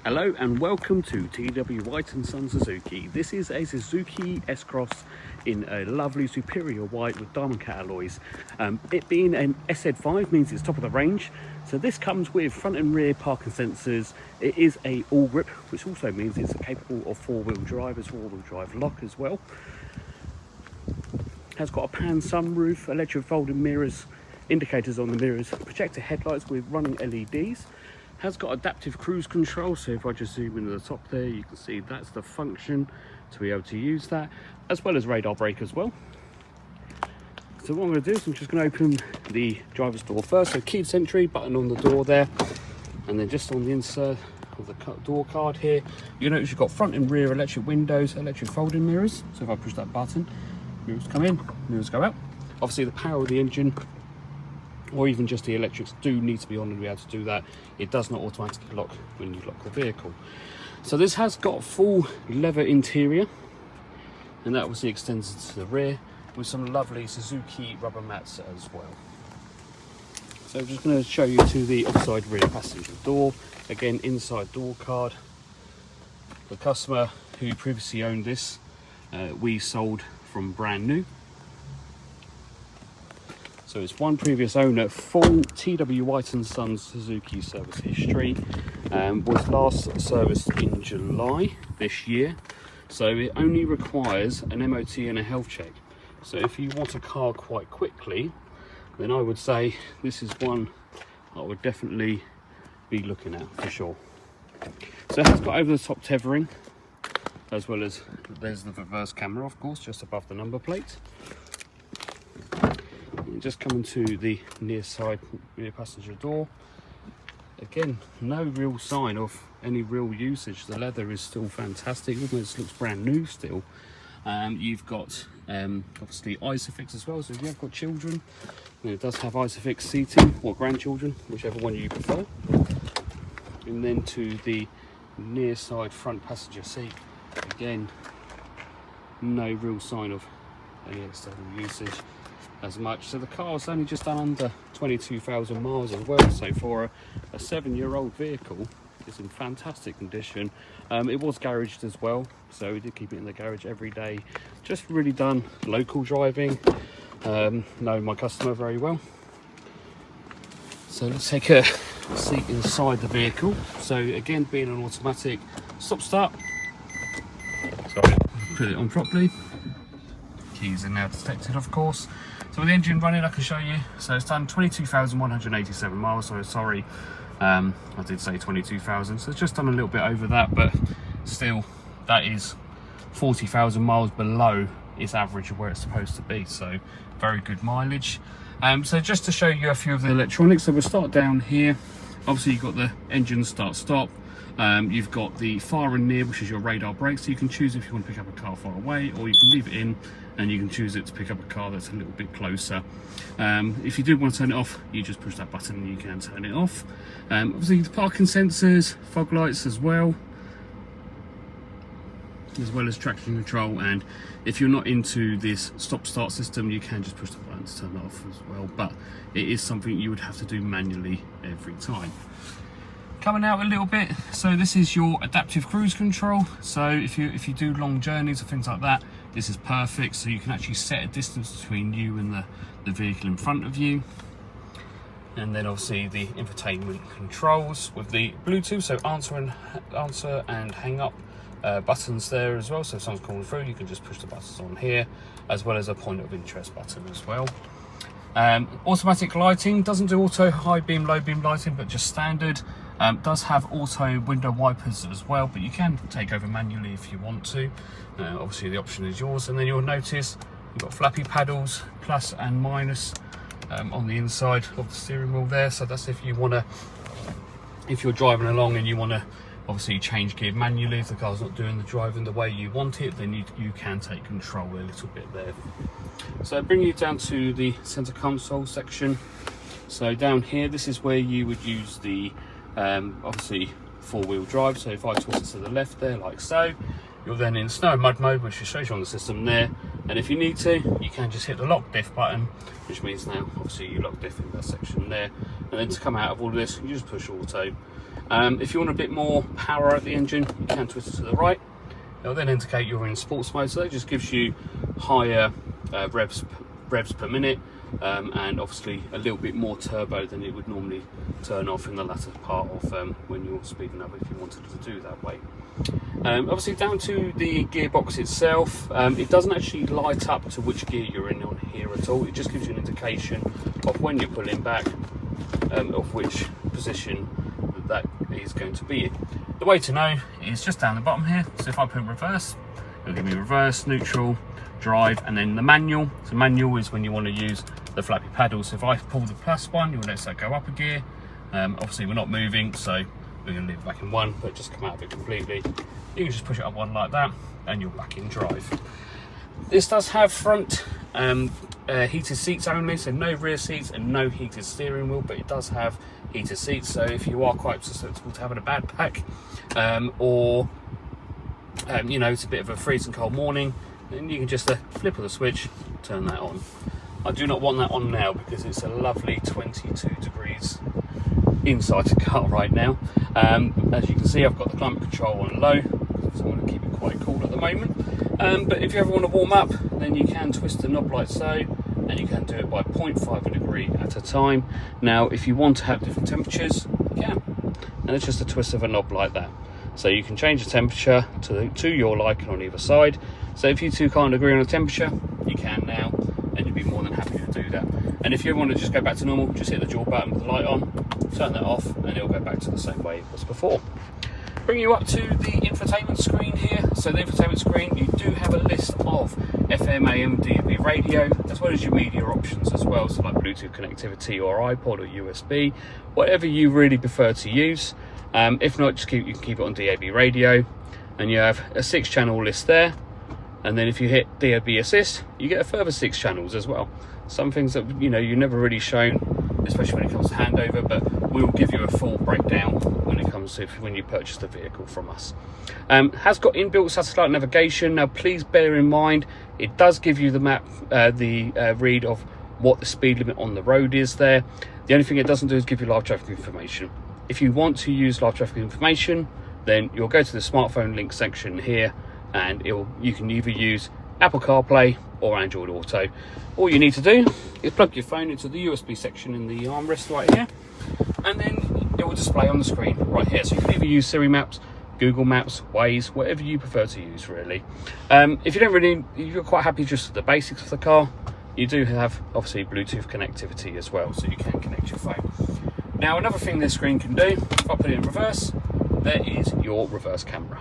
Hello and welcome to TW White & Son Suzuki. This is a Suzuki S-Cross in a lovely superior white with diamond cut alloys. It being an SZ5 means it's top of the range. So this comes with front and rear parking sensors. It is a AllGrip, which also means it's capable of four-wheel drive as four-wheel drive lock as well. Has got a pan sunroof, electric folding mirrors, indicators on the mirrors, projector headlights with running LEDs. Has got adaptive cruise control, so if I just zoom into the top there, you can see that's the function to be able to use that, as well as radar brake as well. So what I'm going to do is I'm just going to open the driver's door first. So keyless entry button on the door there, and then just on the insert of the door card here, you notice you've got front and rear electric windows, electric folding mirrors. So if I push that button, mirrors come in, mirrors go out. Obviously the power of the engine, or even just the electrics, do need to be on to be able to do that. It does not automatically lock when you lock the vehicle. So this has got full leather interior, and that obviously extends to the rear with some lovely Suzuki rubber mats as well. So I'm just going to show you to the offside rear passenger door. Again, inside door card. The customer who previously owned this, we sold from brand new. So it's one previous owner, full TW White & Son Suzuki service history, was last serviced in July this year. So it only requires an MOT and a health check. So if you want a car quite quickly, then I would say this is one I would definitely be looking at for sure. So it has got over the top tethering, as well as there's the reverse camera, of course, just above the number plate. Just coming to the near side rear passenger door. Again, no real sign of any real usage. The leather is still fantastic, almost looks brand new still. You've got obviously Isofix as well, so if you have got children, it does have Isofix seating, or grandchildren, whichever one you prefer. And then to the near side front passenger seat, again, no real sign of any external usage as much. So the car's only just done under 22,000 miles as well, so for a 7-year-old vehicle, it's in fantastic condition. It was garaged as well, so we did keep it in the garage every day. Just really done local driving, know my customer very well. So let's take a seat inside the vehicle. So again, being an automatic, stop start. Sorry, put it on properly. Keys are now detected, of course. So with the engine running, I can show you. So it's done 22,187 miles. So sorry, I did say 22,000. So it's just done a little bit over that, but still, that is 40,000 miles below its average of where it's supposed to be. So very good mileage. So just to show you a few of the electronics. So we'll start down here. Obviously, you've got the engine start-stop. You've got the far and near, which is your radar brake, so you can choose if you want to pick up a car far away, or you can leave it in and you can choose it to pick up a car that's a little bit closer. If you do want to turn it off, you just push that button and you can turn it off. Obviously the parking sensors, fog lights as well as traction control, and if you're not into this stop start system, you can just push the button to turn it off as well, but it is something you would have to do manually every time. Coming out a little bit, so this is your adaptive cruise control. So if you do long journeys or things like that, this is perfect. So you can actually set a distance between you and the vehicle in front of you. And then obviously the infotainment controls with the Bluetooth, so answer and hang up buttons there as well. So if someone's calling through, you can just push the buttons on here, as well as a point of interest button as well. Automatic lighting, doesn't do auto high beam, low beam lighting, but just standard. Does have auto window wipers as well, but you can take over manually if you want to. Obviously the option is yours. And then you'll notice you've got flappy paddles, plus and minus, on the inside of the steering wheel there. So that's if you want to, if you're driving along and you want to obviously change gear manually, if the car's not doing the driving the way you want it, then you can take control a little bit there. So bring you down to the center console section. So down here, this is where you would use the obviously four-wheel drive. So if I twist it to the left there like so, you're then in snow and mud mode, which shows you on the system there. And if you need to, you can just hit the lock diff button, which means now obviously you lock diff in that section there. And then to come out of all of this, you just push auto. If you want a bit more power at the engine, you can twist it to the right. It'll then indicate you're in sports mode, so that just gives you higher revs per minute, and obviously a little bit more turbo than it would normally turn off in the latter part of when you're speeding up, if you wanted to do that way. Obviously down to the gearbox itself, it doesn't actually light up to which gear you're in on here at all. It just gives you an indication of when you're pulling back, of which position that is going to be in. The way to know is just down the bottom here. So if I put reverse, it'll give me reverse, neutral, drive, and then the manual. So manual is when you want to use the flappy paddle. So if I pull the plus one, you'll notice that go up a gear. Obviously we're not moving, so we're going to leave it back in one, but just come out of it completely. You can just push it up one like that, and you're back in drive. This does have front heated seats only, so no rear seats and no heated steering wheel, but it does have heated seats, so if you are quite susceptible to having a bad back, or you know, it's a bit of a freezing cold morning, then you can just flip of the switch, turn that on. I do not want that on now because it's a lovely 22 degrees inside the car right now. As you can see, I've got the climate control on low, so I want to keep it quite cool at the moment. But if you ever want to warm up, then you can twist the knob like so, and you can do it by 0.5 degree at a time. Now if you want to have different temperatures, you can, and it's just a twist of a knob like that. So you can change the temperature to your liking on either side. So if you two can't agree on a temperature, you can now, and you'd be more than happy to do that. And if you want to just go back to normal, just hit the dual button with the light on, turn that off, and it'll go back to the same way it was before. Bring you up to the infotainment screen here. So the infotainment screen, you do have a list of FM, AM, DAB radio, as well as your media options as well, so like Bluetooth connectivity or iPod or USB, whatever you really prefer to use. If not, just you can keep it on DAB radio, and you have a 6-channel list there. And then if you hit DAB assist, you get a further 6 channels as well. Some things that you've never really shown, especially when it comes to handover, but we'll give you a full breakdown when it comes to when you purchase the vehicle from us. Has got inbuilt satellite navigation. Now please bear in mind, it does give you the map, read of what the speed limit on the road is there. The only thing it doesn't do is give you live traffic information. If you want to use live traffic information, then you'll go to the smartphone link section here, and you can either use Apple CarPlay or Android Auto. All you need to do is plug your phone into the USB section in the armrest right here, and then it will display on the screen right here. So you can either use Siri Maps, Google Maps, Waze, whatever you prefer to use really. If you're quite happy just with the basics of the car, you do have obviously Bluetooth connectivity as well, so you can connect your phone. Now another thing this screen can do, if I put it in reverse, there is your reverse camera.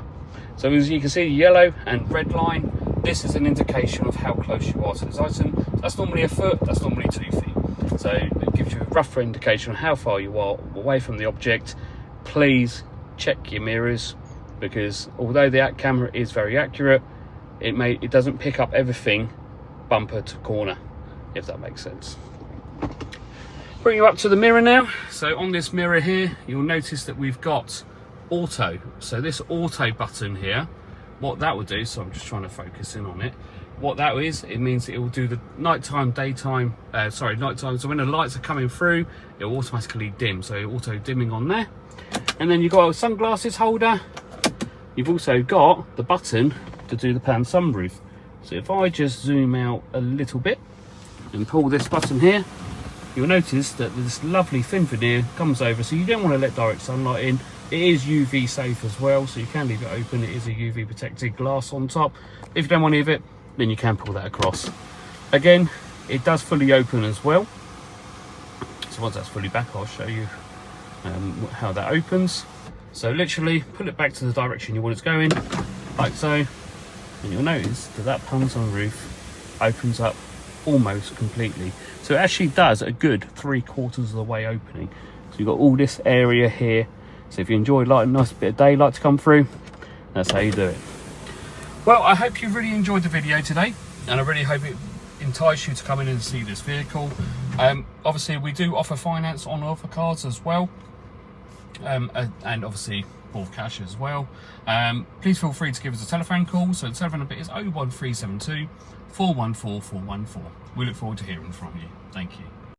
So as you can see, yellow and red line, this is an indication of how close you are to this item. That's normally a foot, that's normally 2 feet. So it gives you a rough indication of how far you are away from the object. Please check your mirrors, because although the camera is very accurate, it doesn't pick up everything bumper to corner, if that makes sense. Bring you up to the mirror now. So on this mirror here, you'll notice that we've got auto. So this auto button here, what that will do, so I'm just trying to focus in on it, what that is, it means it will do the nighttime, daytime, nighttime, so when the lights are coming through, it will automatically dim, so auto dimming on there. And then you've got a sunglasses holder. You've also got the button to do the pan sunroof. So if I just zoom out a little bit and pull this button here, you'll notice that this lovely thin veneer comes over, so you don't want to let direct sunlight in. It is UV safe as well, so you can leave it open. It is a UV protected glass on top. If you don't want to leave it, then you can pull that across. Again, it does fully open as well. So once that's fully back, I'll show you how that opens. So literally pull it back to the direction you want it to go in, like so, and you'll notice that that pan sunroof opens up almost completely. So it actually does a good 3/4 of the way opening. So you've got all this area here. So if you enjoy a nice bit of daylight to come through, that's how you do it. Well, I hope you really enjoyed the video today, and I really hope it enticed you to come in and see this vehicle. Obviously we do offer finance on other cars as well, and obviously both cash as well. Please feel free to give us a telephone call. So the telephone number is 01372 414 414. We look forward to hearing from you. Thank you.